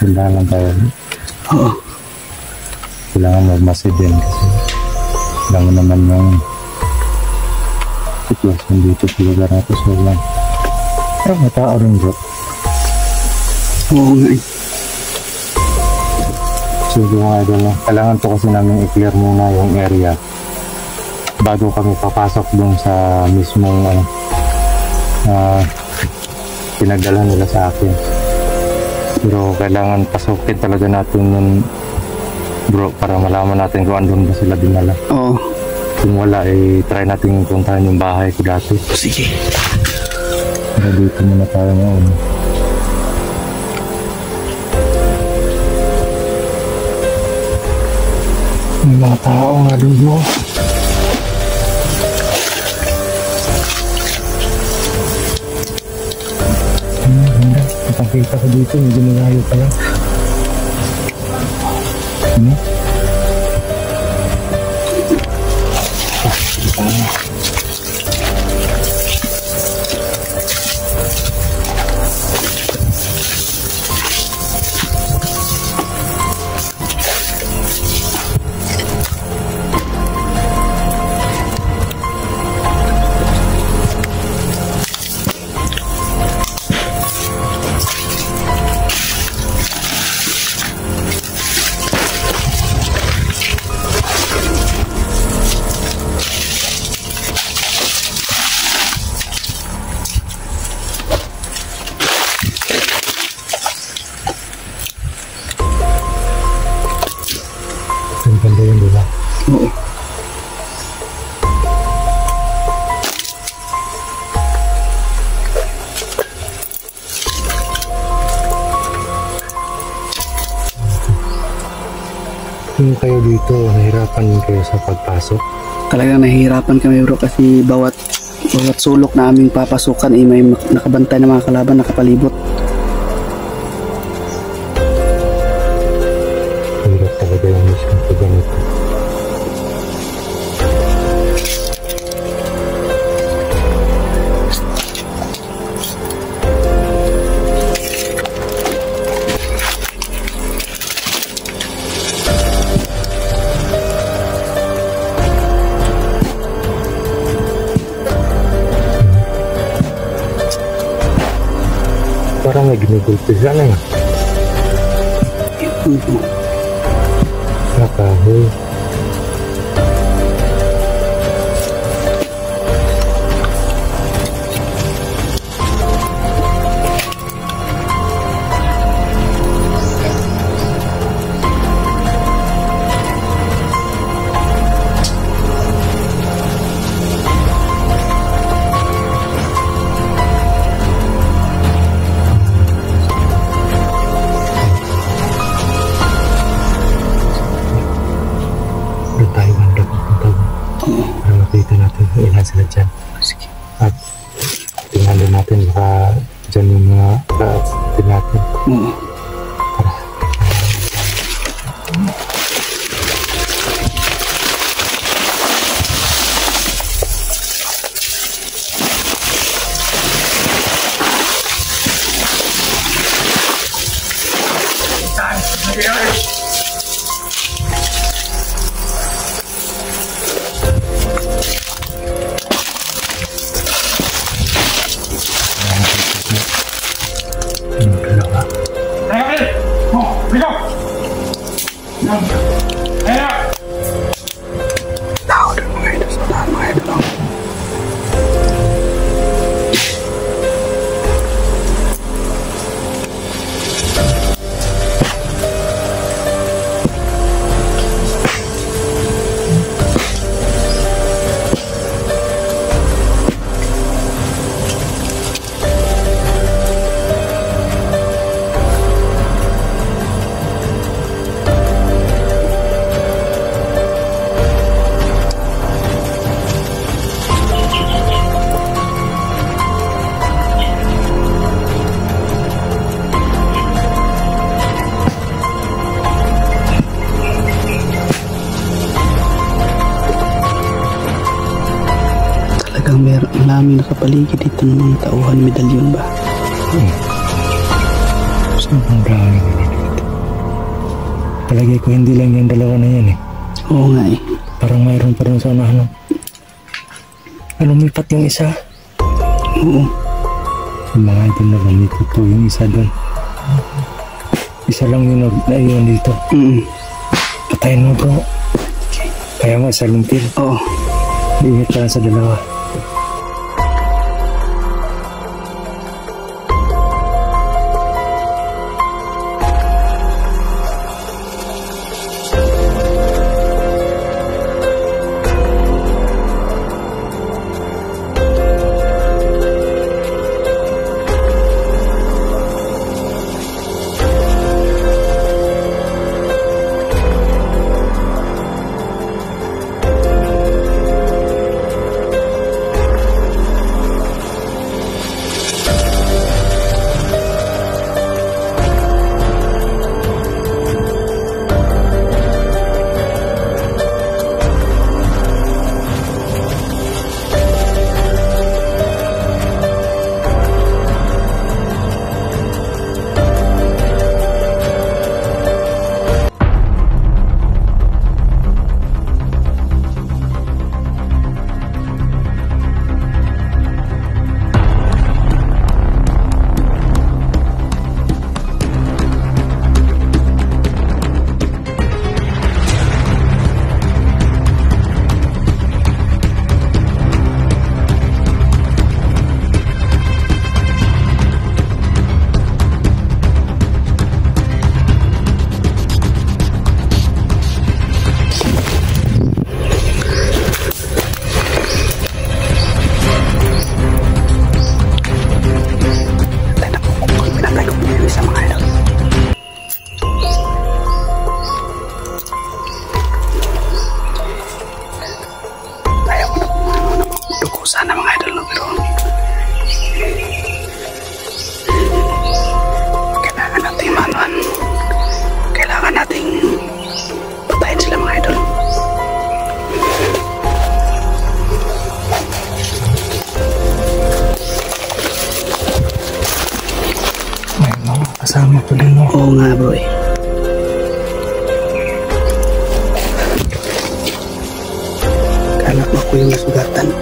Kailangan lang tayo. Oo. Kailangan magmasid din kasi kailangan naman yung sitwasyon dito sa lugar na ito. So lang. Pero may tao rin bro. Oo nga eh. So mga idol, kailangan to kasi namin i-clear muna yung area bago kami papasok dun sa mismong pinagdala nila sa akin. Pero kailangan pasukin talaga natin yun bro para malaman natin kung andun ba sila dinala. Oo. Kung wala try natin puntahan yung bahay ko dati. Sige. Pero dito muna tayo ngayon. May mga tao nga dun bro. Nakakita ko dito, medyo malayo pa lang. Ganda yun diba? Oo. Kung kayo dito, nahirapan kayo sa pagpasok? Talagang nahihirapan kami bro kasi bawat sulok na aming papasukan may nakabantay na mga kalaban, nakapalibot. Hirap talaga yung mission ko ganito. Parang may ginugulpi sana nga. Nakahoy. Tayo banda papunta mo. Para makita natin kung ilan sila dyan. Sige. At tingnan din natin baka dyan yung mga katin natin. Oo. Tara. Tao doon mga ito sa tahan mga ito. Maraming nakapaligid dito ng mga tauhan, medalyon ba? Ang dami nila dito. Palagay ko hindi lang yung dalawa na yan eh. Oo nga eh. Parang mayroon pa rin sa unahan. Lumipat yung isa. Oo. Yung mga idol na lumipat po yung isa doon. Isa lang yung naiwan dito. Patayin mo bro. Kaya nga sa lumpil. Oo. Iingat ka lang sa dalawa. Sana mga idol no, pero kailangan natin manuan. Kailangan nating patayin sila mga idol. May mga kasama pa din mo. Oo nga bro eh. Kala ko ako yung nasugatan.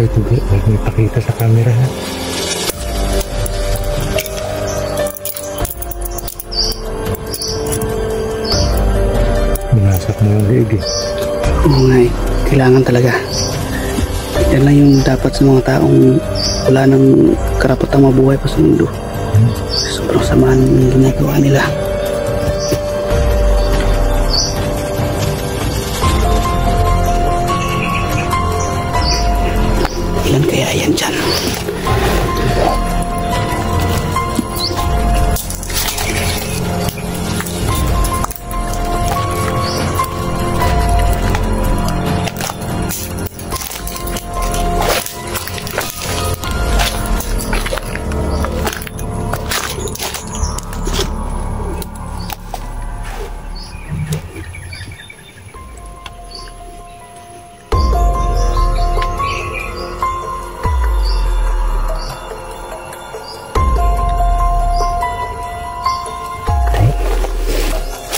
Ito may pakita sa camera ha. Binasak mo yung liig eh. Oo nga eh. Kailangan talaga. Yan lang yung dapat sa mga taong wala ng karapatang mabuhay pa sa mundo. Sobrang samaan yung ginagawa nila. Ilan kaya yan dyan?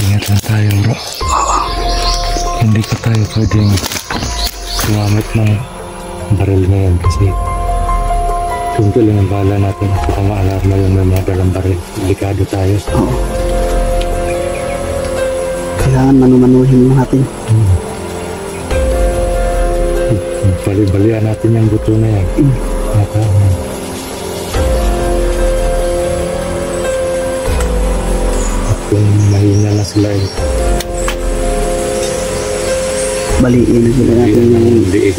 Ingat lang tayo bro. Hindi pa tayo pwedeng gumamit ng baril ngayon kasi kung lang ang bala natin baka ma-alarma yung may mga dalang baril. Delikado tayo. Oo. Kailangan manumanuhin mo natin. Bali-balian natin yung buto na yan. At kung mahina na sila eh. Baliin na sila natin yung liig.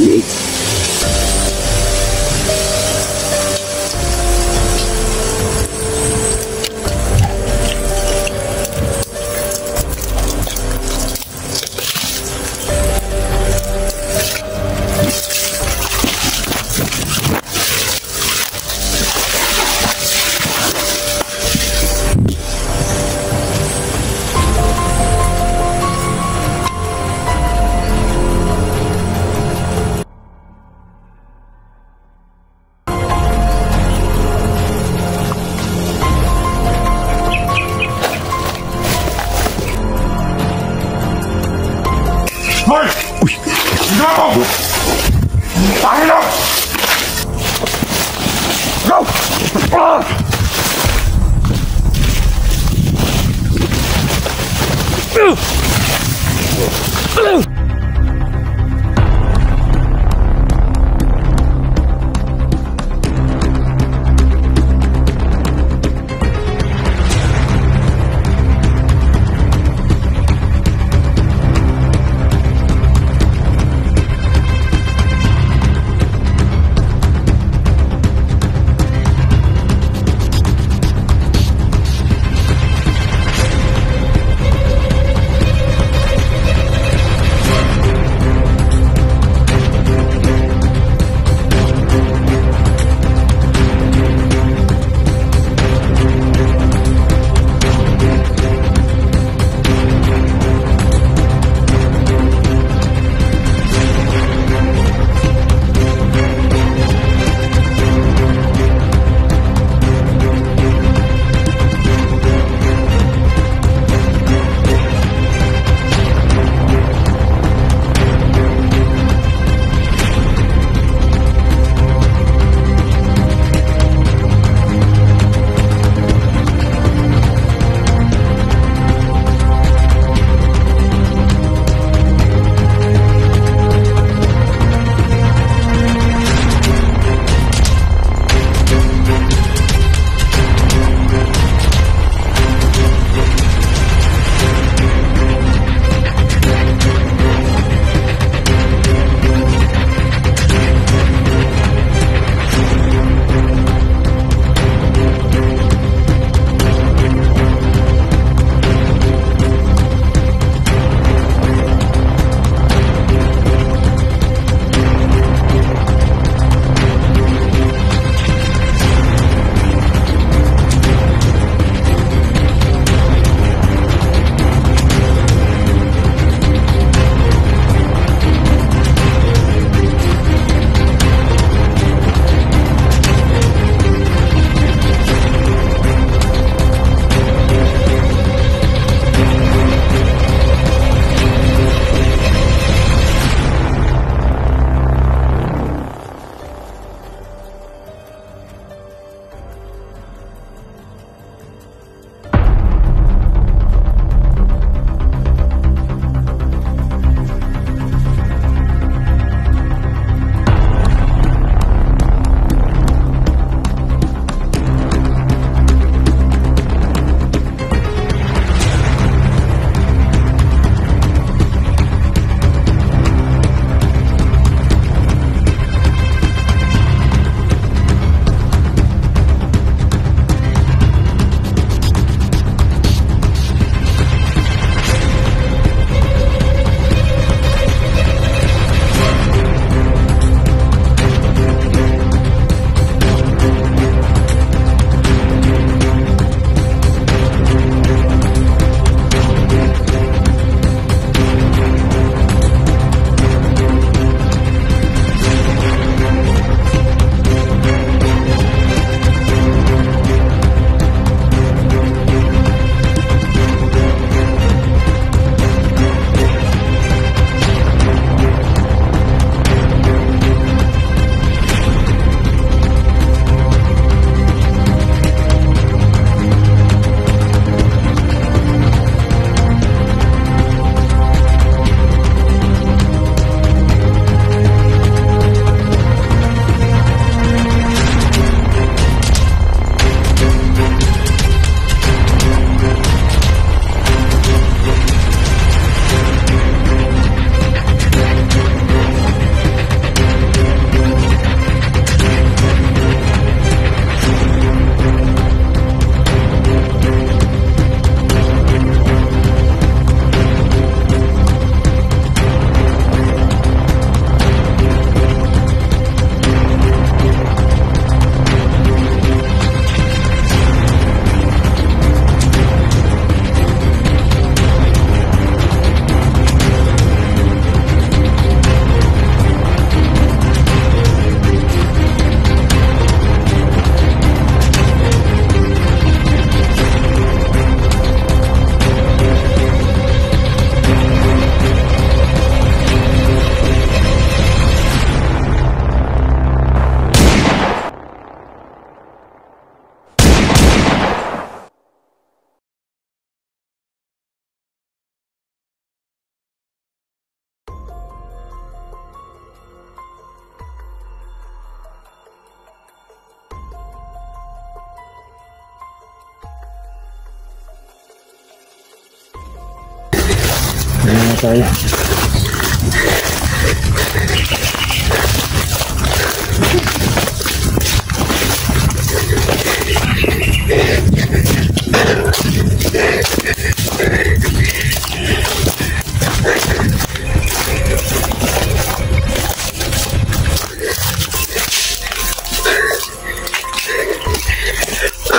tayo.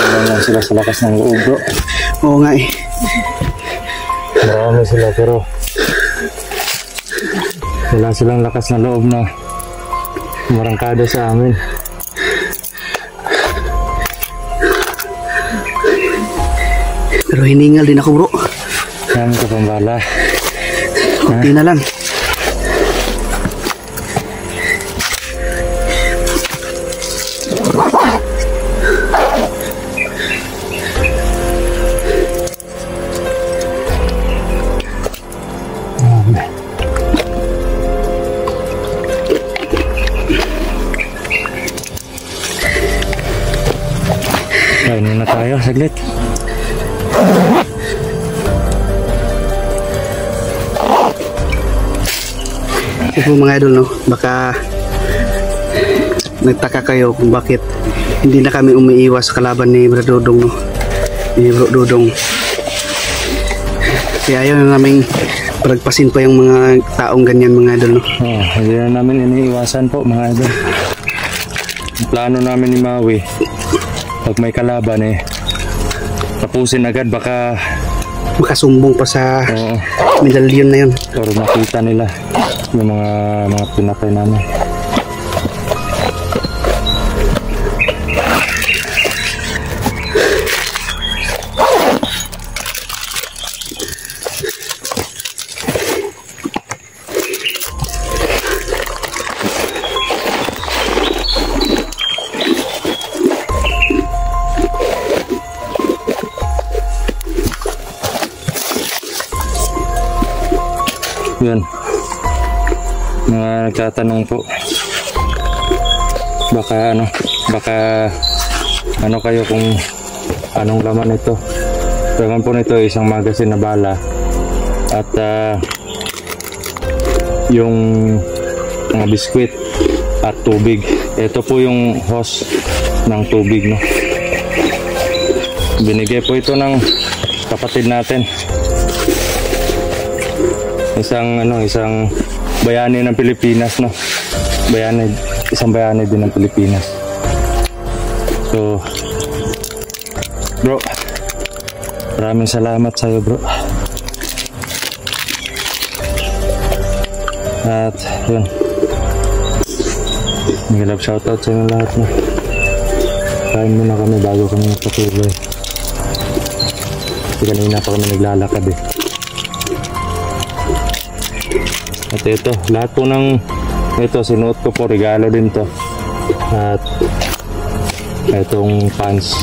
Wala sila sa lakas ng loob, bro. Oo nga eh. Marami sila pero wala silang lakas na loob na marangkada sa amin. Pero hiningal din ako, bro. Marami ka pang bala. Kunti na lang. Kainin na tayo, saglit. Ito mga idol, no? Baka nagtaka kayo kung bakit hindi na kami umiiwas sa kalaban ni Bro Dudong, no? Ni Bro Dudong. Kaya ayaw na namin palagpasin pa yung mga taong ganyan, mga idol, no? Oh, hindi na namin iniiwasan po, mga idol. Ang plano namin ni Maui, pag may kalaban tapusin agad, baka makasumbong pa sa medalyon na yun. Or makita nila yung mga pinakay namin. Yun, mga nagtatanong po, baka ano kayo kung anong laman ito. Laman po nito isang magasin na bala at yung mga biskwit at tubig. Ito po yung hose ng tubig, no? Binigay po ito ng kapatid natin, isang bayani ng Pilipinas, no? Isang bayani din ng Pilipinas. So, bro, maraming salamat sa iyo, bro. At yun, nag-love shoutout sa inyo lahat, no? Kain muna kami bago kami magpatuloy. Kasi kanina pa kami naglalakad eh. At ito, lahat po ng ito sinuot ko po, regalo din to. At itong pants.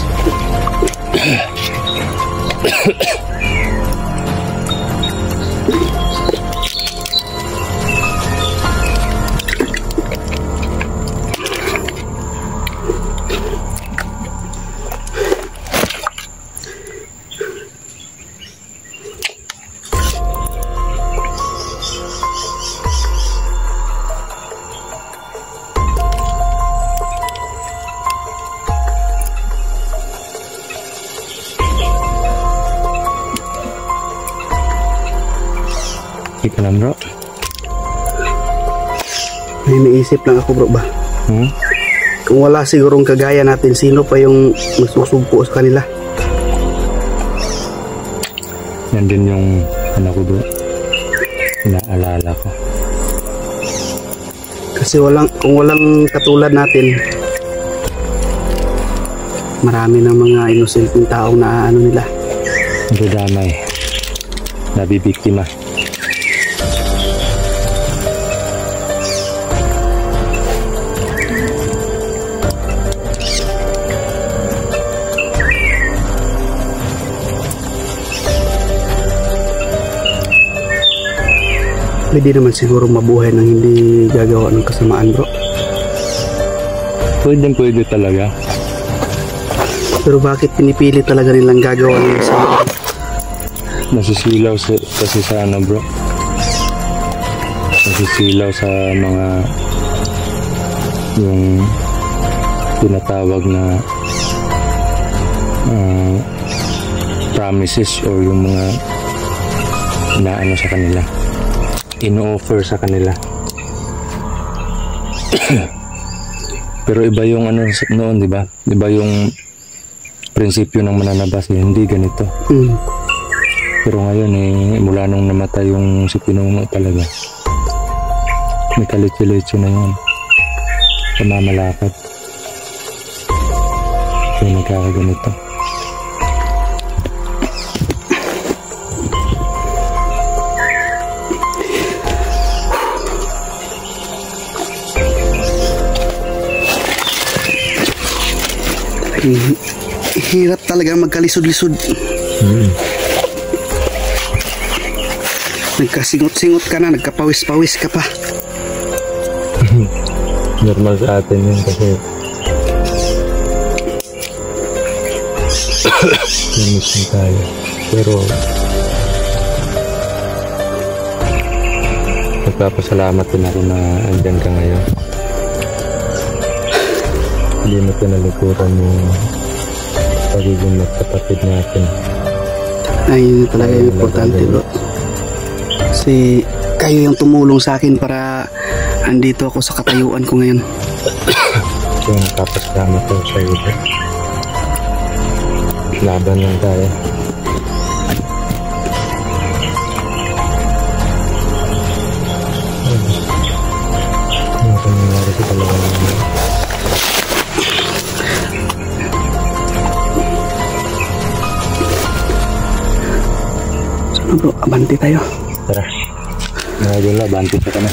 Ika lang, bro. May naisip lang ako, bro, ba? Kung wala sigurong kagaya natin, sino pa yung magsusugpo sa kanila? Yan din yung ko, bro. Inaalala ko. Kasi kung walang katulad natin, marami ng mga inosenteng taong naaano nila. Nadadamay. Nabibiktima. Pwede naman siguro mabuhay nang hindi gagawa ng kasamaan, bro. Pwede talaga. Pero bakit pinipili talaga nilang gagawa ng kasamaan? Nasisilaw kasi sa ano, bro. nasisilaw sa mga yung tinatawag na promises or yung mga inaano sa kanila, in-offer sa kanila. Pero iba yung ano noon, di ba? Iba yung prinsipyo ng mananabas, hindi ganito. Pero ngayon mula nung namatay yung si Pinuno talaga, may kalitsi-litsi na yun. Pamamalakad. Kaya nagkakaganito. Hirap talaga magkalisod-lisod. Nagkasingot-singot ka na, nagkapawis-pawis ka pa. Normal sa atin yun kasi namiss tayo. Pero nagpapasalamat din ako na andyan ka ngayon. Hindi mo pinalikuran yung pagiging magkapatid natin. Ay, yun talaga yung importante, bro. Kasi kayo yung tumulong sa akin para andito ako sa katayuan ko ngayon. Kaya nagpapasalamat ako sa iyo. Laban lang tayo. Ano kung nangyari sa talaga naman? So bro, abante tayo. Tara. Ngayon lang, abante pa kami.